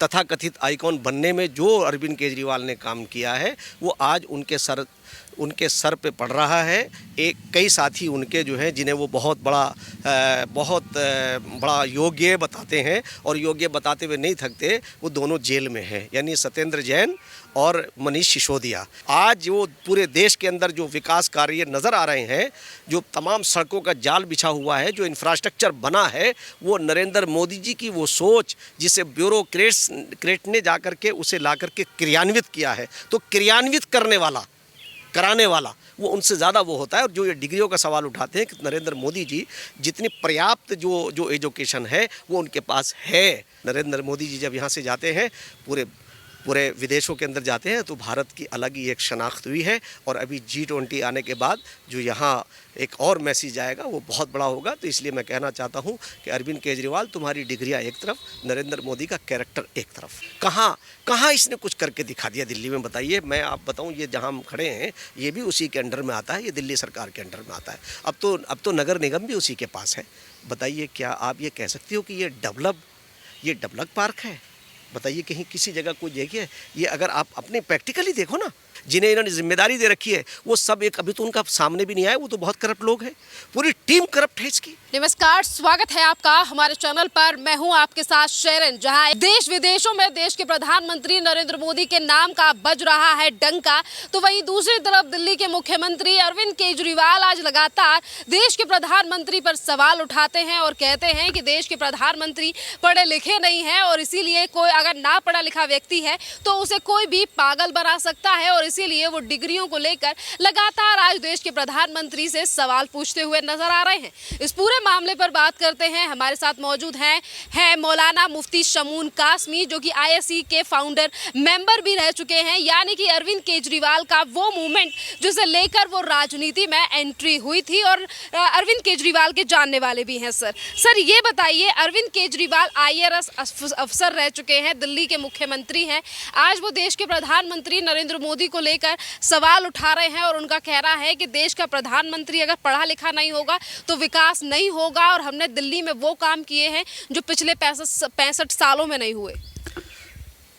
तथाकथित आइकॉन बनने में जो अरविंद केजरीवाल ने काम किया है वो आज उनके सर पे पड़ रहा है। कई साथी उनके जो हैं जिन्हें वो बहुत बड़ा योग्य बताते हैं और योग्य बताते हुए नहीं थकते, वो दोनों जेल में हैं, यानी सत्येंद्र जैन और मनीष सिसोदिया। आज वो पूरे देश के अंदर जो विकास कार्य नज़र आ रहे हैं, जो तमाम सड़कों का जाल बिछा हुआ है, जो इंफ्रास्ट्रक्चर बना है, वो नरेंद्र मोदी जी की वो सोच जिसे ब्यूरोक्रेट ने जा कर के उसे ला कर के क्रियान्वित किया है। तो क्रियान्वित कराने वाला वो उनसे ज़्यादा वो होता है। और जो ये डिग्रियों का सवाल उठाते हैं कि नरेंद्र मोदी जी जितनी पर्याप्त जो एजुकेशन है वो उनके पास है। नरेंद्र मोदी जी जब यहाँ से जाते हैं, पूरे विदेशों के अंदर जाते हैं, तो भारत की अलग ही एक शनाख्त हुई है। और अभी G20 आने के बाद जो यहाँ एक और मैसेज आएगा वो बहुत बड़ा होगा। तो इसलिए मैं कहना चाहता हूँ कि अरविंद केजरीवाल, तुम्हारी डिग्रियाँ एक तरफ, नरेंद्र मोदी का कैरेक्टर एक तरफ। कहाँ इसने कुछ करके दिखा दिया दिल्ली में, बताइए। मैं आप बताऊँ, ये जहाँ हम खड़े हैं ये भी उसी के अंडर में आता है, ये दिल्ली सरकार के अंडर में आता है। अब तो नगर निगम भी उसी के पास है। बताइए, क्या आप ये कह सकती हो कि ये डेवलप पार्क है? बताइए, कहीं किसी जगह कोई देखिए। ये अगर आप अपने प्रैक्टिकली देखो ना, जिन्हें इन्होंने जिम्मेदारी दे रखी है वो सब अभी तो उनका सामने भी नहीं आया, वो तो बहुत करप्ट लोग हैं, पूरी टीम करप्ट है इसकी। नमस्कार, स्वागत है आपका हमारे चैनल पर। मैं हूं आपके साथ शेरन। जहां देश विदेशों में देश के प्रधानमंत्री नरेंद्र मोदी के नाम का बज रहा है डंका, तो वहीं दूसरी तरफ दिल्ली के मुख्यमंत्री अरविंद केजरीवाल आज लगातार देश के प्रधानमंत्री पर सवाल उठाते हैं और कहते हैं कि देश के प्रधानमंत्री पढ़े लिखे नहीं है और इसीलिए कोई अगर ना पढ़ा लिखा व्यक्ति है तो उसे कोई भी पागल बना सकता है, और इसीलिए वो डिग्रियों को लेकर लगातार आज देश के प्रधानमंत्री से सवाल पूछते हुए नजर आ रहे हैं। इस पूरे मामले पर बात करते हैं। हमारे साथ मौजूद हैं मौलाना मुफ्ती शमून कासमी, जो कि ISE के फाउंडर मेंबर भी रह चुके हैं, यानी कि अरविंद केजरीवाल का वो मूवमेंट जिसे लेकर वो राजनीति में एंट्री हुई थी, और अरविंद केजरीवाल के जानने वाले भी हैं। सर ये बताइए, अरविंद केजरीवाल IAS अफसर रह चुके हैं, दिल्ली के मुख्यमंत्री हैं, आज वो देश के प्रधानमंत्री नरेंद्र मोदी को लेकर सवाल उठा रहे हैं और उनका कहना है कि देश का प्रधानमंत्री अगर पढ़ा लिखा नहीं होगा तो विकास नहीं होगा, और हमने दिल्ली में वो काम किए हैं जो पिछले 65 सालों में नहीं हुए।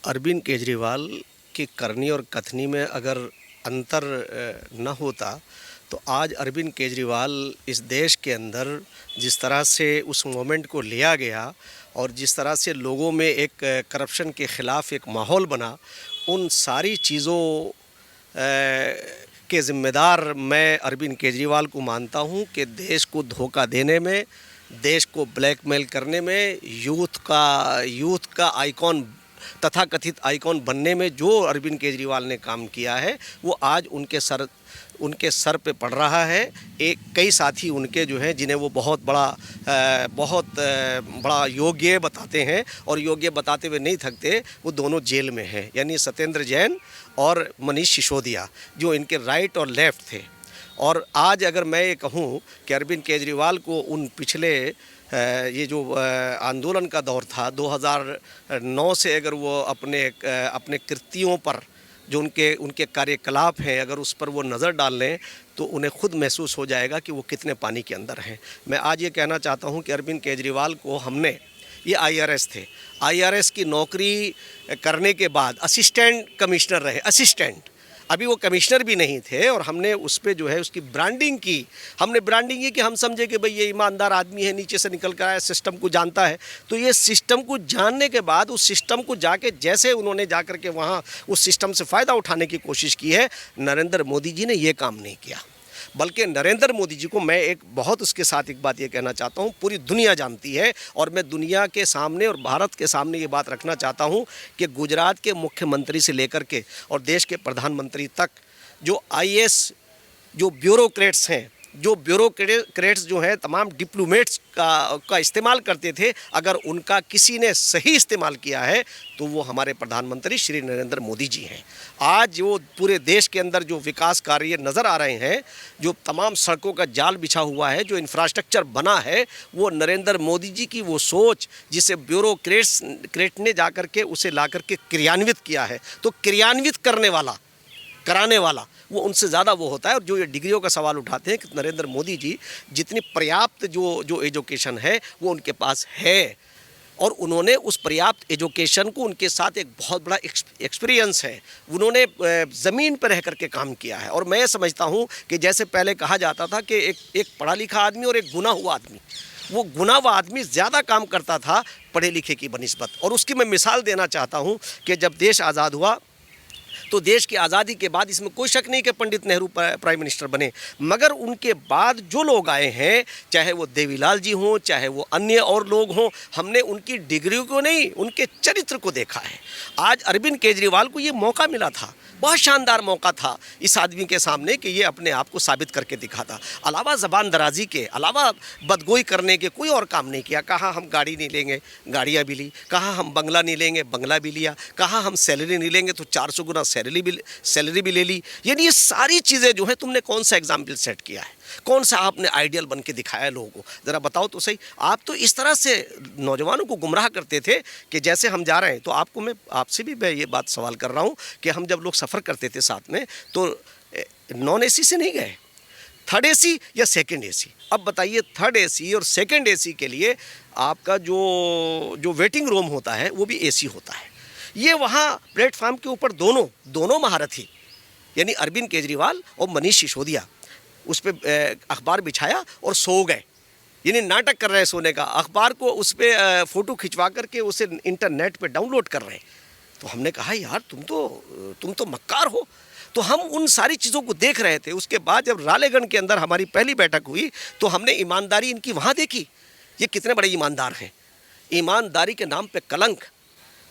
अरविंद केजरीवाल की करनी और कथनी में अगर अंतर न होता तो आज अरविंद केजरीवाल इस देश के अंदर जिस तरह से उस मोमेंट को लिया गया और जिस तरह से लोगों में एक करप्शन के ख़िलाफ़ एक माहौल बना, उन सारी चीज़ों के ज़िम्मेदार मैं अरविंद केजरीवाल को मानता हूं कि देश को धोखा देने में, देश को ब्लैकमेल करने में, यूथ का आइकॉन, तथाकथित आइकॉन बनने में जो अरविंद केजरीवाल ने काम किया है वो आज उनके सर पे पड़ रहा है। कई साथी उनके जो हैं जिन्हें वो बहुत बड़ा योग्य बताते हैं और योग्य बताते हुए नहीं थकते, वो दोनों जेल में हैं, यानी सत्येंद्र जैन और मनीष सिसोदिया, जो इनके राइट और लेफ़्ट थे। और आज अगर मैं ये कहूँ कि अरविंद केजरीवाल को उन पिछले ये जो आंदोलन का दौर था 2009 से, अगर वो अपने कृतियों पर जो उनके कार्यकलाप हैं अगर उस पर वो नज़र डाल लें तो उन्हें खुद महसूस हो जाएगा कि वो कितने पानी के अंदर हैं। मैं आज ये कहना चाहता हूँ कि अरविंद केजरीवाल को हमने, ये IRS थे, IRS की नौकरी करने के बाद असिस्टेंट कमिश्नर रहे, असिस्टेंट, अभी वो कमिश्नर भी नहीं थे, और हमने उस पर जो है उसकी ब्रांडिंग की। हमने ब्रांडिंग की कि हम समझे कि भाई ये ईमानदार आदमी है, नीचे से निकल कर आया, सिस्टम को जानता है। तो ये सिस्टम को जानने के बाद उस सिस्टम को जाके जैसे उन्होंने जा कर के वहाँ उस सिस्टम से फ़ायदा उठाने की कोशिश की है, नरेंद्र मोदी जी ने ये काम नहीं किया। बल्कि नरेंद्र मोदी जी को मैं उसके साथ एक बात ये कहना चाहता हूँ, पूरी दुनिया जानती है, और मैं दुनिया के सामने और भारत के सामने ये बात रखना चाहता हूँ कि गुजरात के मुख्यमंत्री से लेकर के और देश के प्रधानमंत्री तक जो IAS जो ब्यूरोक्रेट्स हैं, जो ब्यूरोक्रेट्स जो हैं, तमाम डिप्लोमेट्स का इस्तेमाल करते थे, अगर उनका किसी ने सही इस्तेमाल किया है तो वो हमारे प्रधानमंत्री श्री नरेंद्र मोदी जी हैं। आज वो पूरे देश के अंदर जो विकास कार्य नज़र आ रहे हैं, जो तमाम सड़कों का जाल बिछा हुआ है, जो इंफ्रास्ट्रक्चर बना है, वो नरेंद्र मोदी जी की वो सोच जिसे ब्यूरोक्रेट ने जा कर के उसे ला कर के क्रियान्वित किया है। तो क्रियान्वित कराने वाला वो उनसे ज़्यादा वो होता है। और जो ये डिग्रियों का सवाल उठाते हैं कि नरेंद्र मोदी जी जितनी पर्याप्त जो एजुकेशन है वो उनके पास है। और उन्होंने उस पर्याप्त एजुकेशन को, उनके साथ एक बहुत बड़ा एक्सपीरियंस है, उन्होंने ज़मीन पर रह करके काम किया है। और मैं समझता हूँ कि जैसे पहले कहा जाता था कि एक पढ़ा लिखा आदमी और एक गुना हुआ आदमी, वो गुना हुआ आदमी ज़्यादा काम करता था पढ़े लिखे की बनिस्बत। और उसकी मैं मिसाल देना चाहता हूँ कि जब देश आज़ाद हुआ तो देश की आज़ादी के बाद, इसमें कोई शक नहीं कि पंडित नेहरू प्राइम मिनिस्टर बने, मगर उनके बाद जो लोग आए हैं, चाहे वो देवीलाल जी हों, चाहे वो अन्य और लोग हों, हमने उनकी डिग्री को नहीं, उनके चरित्र को देखा है। आज अरविंद केजरीवाल को ये मौका मिला था, बहुत शानदार मौका था इस आदमी के सामने कि ये अपने आप को साबित करके दिखाता। अलावा ज़बान दराजी के, अलावा बदगोई करने के कोई और काम नहीं किया। कहा हम गाड़ी नहीं लेंगे, गाड़ियाँ भी ली। कहा हम बंगला नहीं लेंगे, बंगला भी लिया। कहा हम सैलरी नहीं लेंगे, तो 400 गुना सैलरी भी ले ली। यानी ये सारी चीज़ें जो है, तुमने कौन सा एग्जाम्पल सेट किया है, कौन सा आपने आइडियल बन के दिखाया लोगों को, ज़रा बताओ तो सही। आप तो इस तरह से नौजवानों को गुमराह करते थे कि जैसे हम जा रहे हैं। तो आपको मैं आपसे भी मैं ये बात सवाल कर रहा हूँ कि हम जब लोग सफ़र करते थे साथ में, तो नॉन एसी से नहीं गए, थर्ड एसी या सेकंड एसी। अब बताइए, थर्ड एसी और सेकंड एसी के लिए आपका जो वेटिंग रूम होता है वो भी एसी होता है। ये वहाँ प्लेटफार्म के ऊपर दोनों महारथी, यानी अरविंद केजरीवाल और मनीष सिसोदिया, उस पर अखबार बिछाया और सो गए, यानी नाटक कर रहे हैं सोने का। अखबार को उस पर फ़ोटो खिंचवा करके उसे इंटरनेट पे डाउनलोड कर रहे हैं। तो हमने कहा यार तुम तो मक्कार हो। तो हम उन सारी चीज़ों को देख रहे थे। उसके बाद जब रालेगण के अंदर हमारी पहली बैठक हुई तो हमने ईमानदारी इनकी वहाँ देखी। ये कितने बड़े ईमानदार हैं। ईमानदारी के नाम पे कलंक।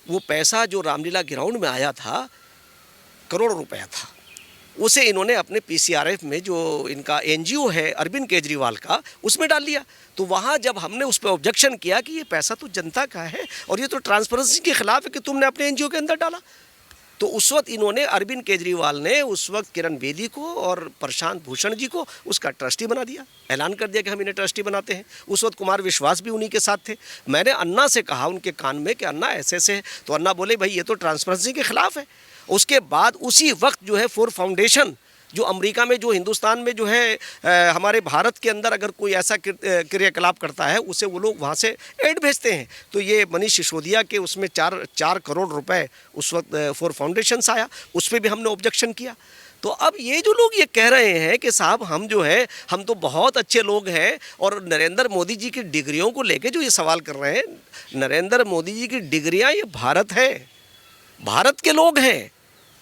वो पैसा जो रामलीला ग्राउंड में आया था, करोड़ों रुपया था, उसे इन्होंने अपने पीसीआरएफ में जो इनका एनजीओ है अरविंद केजरीवाल का, उसमें डाल लिया। तो वहाँ जब हमने उस पर ऑब्जेक्शन किया कि ये पैसा तो जनता का है और ये तो ट्रांसपेरेंसी के खिलाफ है कि तुमने अपने एनजीओ के अंदर डाला, तो उस वक्त इन्होंने, अरविंद केजरीवाल ने उस वक्त किरण बेदी को और प्रशांत भूषण जी को उसका ट्रस्टी बना दिया, ऐलान कर दिया कि हम इन्हें ट्रस्टी बनाते हैं। उस वक्त कुमार विश्वास भी उन्हीं के साथ थे। मैंने अन्ना से कहा उनके कान में कि अन्ना ऐसे है, तो अन्ना बोले भाई ये तो ट्रांसपेरेंसी के खिलाफ है। उसके बाद उसी वक्त जो है फोर फाउंडेशन, जो अमेरिका में, जो हिंदुस्तान में जो है हमारे भारत के अंदर अगर कोई ऐसा क्रियाकलाप करता है, उसे वो लोग वहाँ से एड भेजते हैं। तो ये मनीष सिसोदिया के उसमें 4 करोड़ रुपए उस वक्त फोर फाउंडेशन से आया, उस पर भी हमने ऑब्जेक्शन किया। तो अब ये जो लोग ये कह रहे हैं कि साहब हम जो है, हम तो बहुत अच्छे लोग हैं, और नरेंद्र मोदी जी की डिग्रियों को लेके जो ये सवाल कर रहे हैं, नरेंद्र मोदी जी की डिग्रियाँ ये भारत है, भारत के लोग हैं,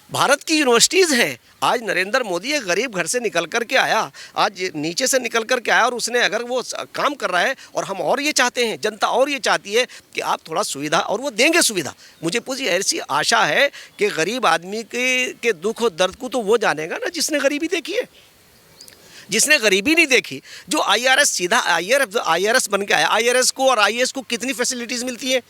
भारत की यूनिवर्सिटीज़ हैं। आज नरेंद्र मोदी एक गरीब घर से निकल कर के आया, आज नीचे से निकल कर के आया, और उसने अगर वो काम कर रहा है, और हम और ये चाहते हैं, जनता और ये चाहती है कि आप थोड़ा सुविधा, और वो देंगे सुविधा। मुझे पूरी ऐसी आशा है कि गरीब आदमी के दुख और दर्द को तो वो जानेगा ना जिसने गरीबी देखी है। जिसने गरीबी नहीं देखी, जो आईआरएस सीधा आईआरएस बन के आया, आईआरएस को और आईएएस को कितनी फैसिलिटीज़ मिलती हैं,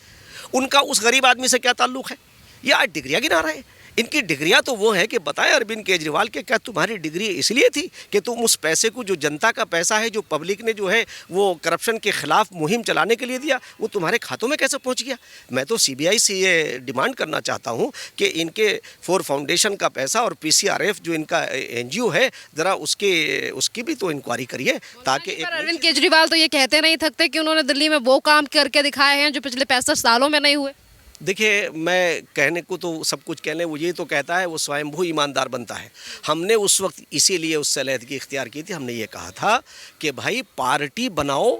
उनका उस गरीब आदमी से क्या ताल्लुक़ है। ये आज डिग्रियाँ गिना रहे हैं। इनकी डिग्रियां तो वो है कि बताएं अरविंद केजरीवाल के, क्या तुम्हारी डिग्री इसलिए थी कि तुम उस पैसे को, जो जनता का पैसा है, जो पब्लिक ने जो है वो करप्शन के खिलाफ मुहिम चलाने के लिए दिया, वो तुम्हारे खातों में कैसे पहुंच गया। मैं तो सीबीआई से ये डिमांड करना चाहता हूं कि इनके फोर फाउंडेशन का पैसा और पीसीआरएफ जो इनका एनजीओ है, ज़रा उसकी भी तो इंक्वायरी करिए, ताकि अरविंद केजरीवाल तो ये कहते नहीं थकते कि उन्होंने दिल्ली में वो काम करके दिखाए हैं जो पिछले 65 सालों में नहीं हुए। देखिए, मैं कहने को तो सब कुछ कह लें, वो ये तो कहता है वो स्वयंभू ईमानदार बनता है। हमने उस वक्त इसीलिए उससे अलहदगी इख्तियार की थी। हमने ये कहा था कि भाई पार्टी बनाओ,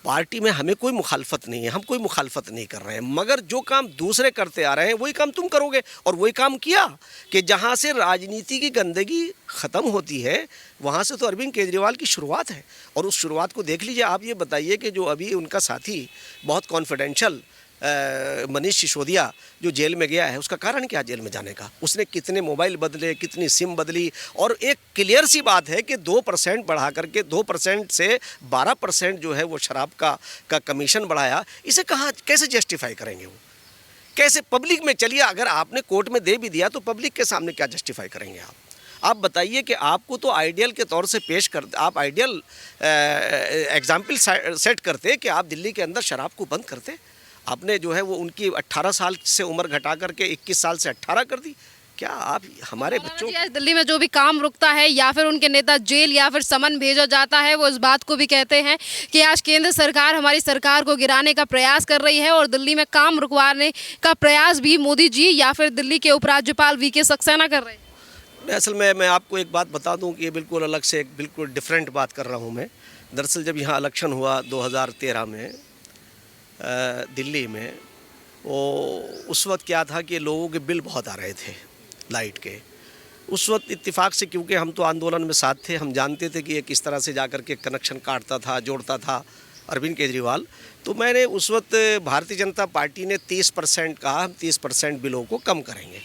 पार्टी में हमें कोई मुखालफत नहीं है, हम कोई मुखालफत नहीं कर रहे हैं, मगर जो काम दूसरे करते आ रहे हैं वही काम तुम करोगे। और वही काम किया कि जहाँ से राजनीति की गंदगी ख़त्म होती है, वहाँ से तो अरविंद केजरीवाल की शुरुआत है। और उस शुरुआत को देख लीजिए। आप ये बताइए कि जो अभी उनका साथी बहुत कॉन्फिडेंशियल मनीष सिसोदिया जो जेल में गया है, उसका कारण क्या जेल में जाने का? उसने कितने मोबाइल बदले, कितनी सिम बदली, और एक क्लियर सी बात है कि 2% बढ़ा करके 2% से 12% जो है वो शराब का कमीशन बढ़ाया। इसे कहाँ, कैसे जस्टिफाई करेंगे वो? कैसे पब्लिक में? चलिए, अगर आपने कोर्ट में दे भी दिया तो पब्लिक के सामने क्या जस्टिफाई करेंगे आप बताइए कि आपको तो आइडियल के तौर से पेश कर, आप आइडियल एग्जाम्पल सेट करते कि आप दिल्ली के अंदर शराब को बंद करते। आपने जो है वो उनकी 18 साल से उम्र घटा करके 21 साल से 18 कर दी। क्या आप हमारे बच्चों आज दिल्ली में जो भी काम रुकता है या फिर उनके नेता जेल या फिर समन भेजा जाता है, वो इस बात को भी कहते हैं कि आज केंद्र सरकार हमारी सरकार को गिराने का प्रयास कर रही है और दिल्ली में काम रुकवाने का प्रयास भी मोदी जी या फिर दिल्ली के उपराज्यपाल वीके सक्सेना कर रहे हैं। असल में मैं आपको एक बात बता दूं कि ये बिल्कुल अलग से एक बिल्कुल डिफरेंट बात कर रहा हूं मैं। दरअसल जब यहाँ इलेक्शन हुआ 2013 में दिल्ली में, वो उस वक्त क्या था कि लोगों के बिल बहुत आ रहे थे लाइट के। उस वक्त इत्तेफाक से, क्योंकि हम तो आंदोलन में साथ थे, हम जानते थे कि ये किस तरह से जाकर के कनेक्शन काटता था, जोड़ता था अरविंद केजरीवाल। तो मैंने उस वक्त भारतीय जनता पार्टी ने 30% कहा, हम 30% बिलों को कम करेंगे।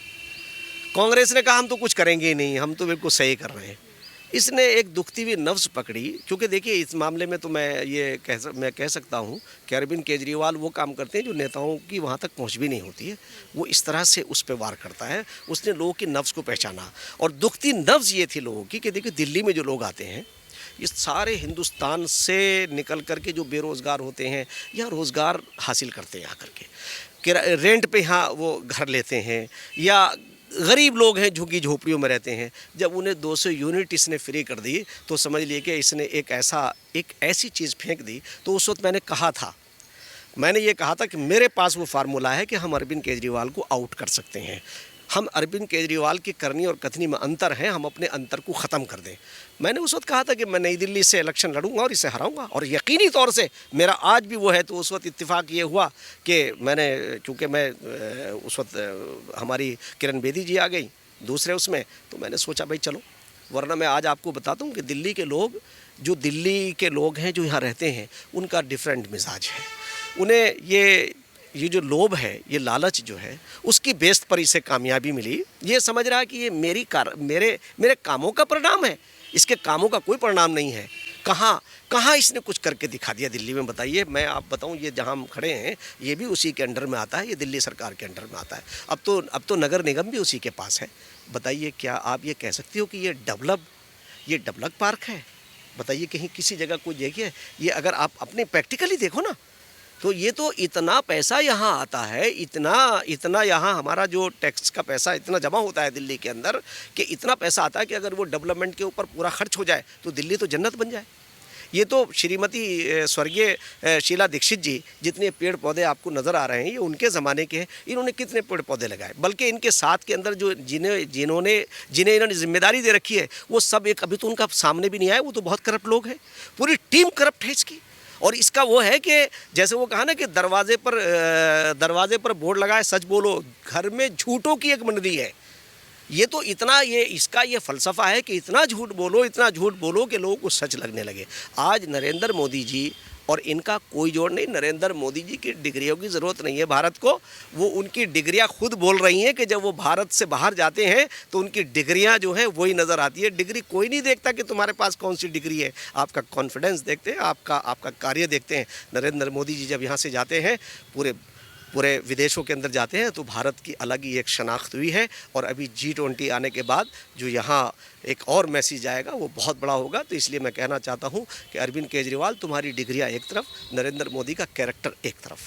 कांग्रेस ने कहा हम तो कुछ करेंगे ही नहीं, हम तो बिल्कुल सही कर रहे हैं। इसने एक दुखती हुई नब्ज़ पकड़ी, क्योंकि देखिए इस मामले में तो मैं कह सकता हूँ कि अरविंद केजरीवाल वो काम करते हैं जो नेताओं की वहाँ तक पहुँच भी नहीं होती है। वो इस तरह से उस पर वार करता है। उसने लोगों की नब्ज़ को पहचाना, और दुखती नब्ज़ ये थी लोगों की कि देखिए दिल्ली में जो लोग आते हैं ये सारे हिंदुस्तान से निकल कर के जो बेरोज़गार होते हैं या रोज़गार हासिल करते हैं आकर के रेंट पे यहाँ वो घर लेते हैं, या गरीब लोग हैं झुग्गी झोपड़ियों में रहते हैं। जब उन्हें 200 यूनिट इसने फ्री कर दी तो समझ लिए कि इसने एक ऐसी चीज़ फेंक दी। तो उस वक्त मैंने ये कहा था कि मेरे पास वो फार्मूला है कि हम अरविंद केजरीवाल को आउट कर सकते हैं। हम अरविंद केजरीवाल की करनी और कथनी में अंतर है, हम अपने अंतर को ख़त्म कर दें। मैंने उस वक्त कहा था कि मैं नई दिल्ली से इलेक्शन लड़ूंगा और इसे हराऊंगा, और यकीनी तौर से मेरा आज भी वो है। तो उस वक्त इत्तेफाक ये हुआ कि मैंने, चूँकि मैं उस वक्त हमारी किरण बेदी जी आ गई दूसरे उसमें, तो मैंने सोचा भाई चलो, वरना मैं आज आपको बताता हूँ कि दिल्ली के लोग हैं जो यहाँ रहते हैं, उनका डिफरेंट मिजाज है। उन्हें ये जो लोभ है, ये लालच जो है, उसकी बेस पर इसे कामयाबी मिली। ये समझ रहा है कि ये मेरे कामों का परिणाम है, इसके कामों का कोई परिणाम नहीं है। कहाँ इसने कुछ करके दिखा दिया दिल्ली में, बताइए। मैं आप बताऊं, ये जहां हम खड़े हैं ये भी उसी के अंडर में आता है, ये दिल्ली सरकार के अंडर में आता है। अब तो नगर निगम भी उसी के पास है। बताइए, क्या आप ये कह सकते हो कि ये डेवलप पार्क है? बताइए, कहीं किसी जगह कोई देखिए। ये अगर आप अपने प्रैक्टिकली देखो ना, तो ये तो इतना पैसा यहाँ आता है, इतना यहाँ हमारा जो टैक्स का पैसा इतना जमा होता है दिल्ली के अंदर, कि इतना पैसा आता है कि अगर वो डेवलपमेंट के ऊपर पूरा खर्च हो जाए तो दिल्ली तो जन्नत बन जाए। ये तो श्रीमती स्वर्गीय शीला दीक्षित जी, जितने पेड़ पौधे आपको नज़र आ रहे हैं ये उनके ज़माने के हैं। इन्होंने कितने पेड़ पौधे लगाए, बल्कि इनके साथ के अंदर जो जिन्हें इन्होंने जिम्मेदारी दे रखी है, वो सब एक अभी तो उनका सामने भी नहीं आया। वो तो बहुत करप्ट लोग हैं, पूरी टीम करप्ट है इसकी। और इसका वो है कि जैसे वो कहा ना कि दरवाजे पर बोर्ड लगाए सच बोलो, घर में झूठों की एक मंडली है। ये तो इसका ये फ़लसफ़ा है कि इतना झूठ बोलो कि लोगों को सच लगने लगे। आज नरेंद्र मोदी जी और इनका कोई जोड़ नहीं। नरेंद्र मोदी जी की डिग्रियों की ज़रूरत नहीं है भारत को। वो उनकी डिग्रियां खुद बोल रही हैं कि जब वो भारत से बाहर जाते हैं तो उनकी डिग्रियां जो है वही नज़र आती है। डिग्री कोई नहीं देखता कि तुम्हारे पास कौन सी डिग्री है, आपका कॉन्फिडेंस देखते हैं, आपका कार्य देखते हैं। नरेंद्र मोदी जी जब यहाँ से जाते हैं, पूरे विदेशों के अंदर जाते हैं, तो भारत की अलग ही एक शनाख्त हुई है। और अभी G20 आने के बाद जो यहाँ एक और मैसेज आएगा वो बहुत बड़ा होगा। तो इसलिए मैं कहना चाहता हूँ कि अरविंद केजरीवाल, तुम्हारी डिग्रियाँ एक तरफ, नरेंद्र मोदी का कैरेक्टर एक तरफ।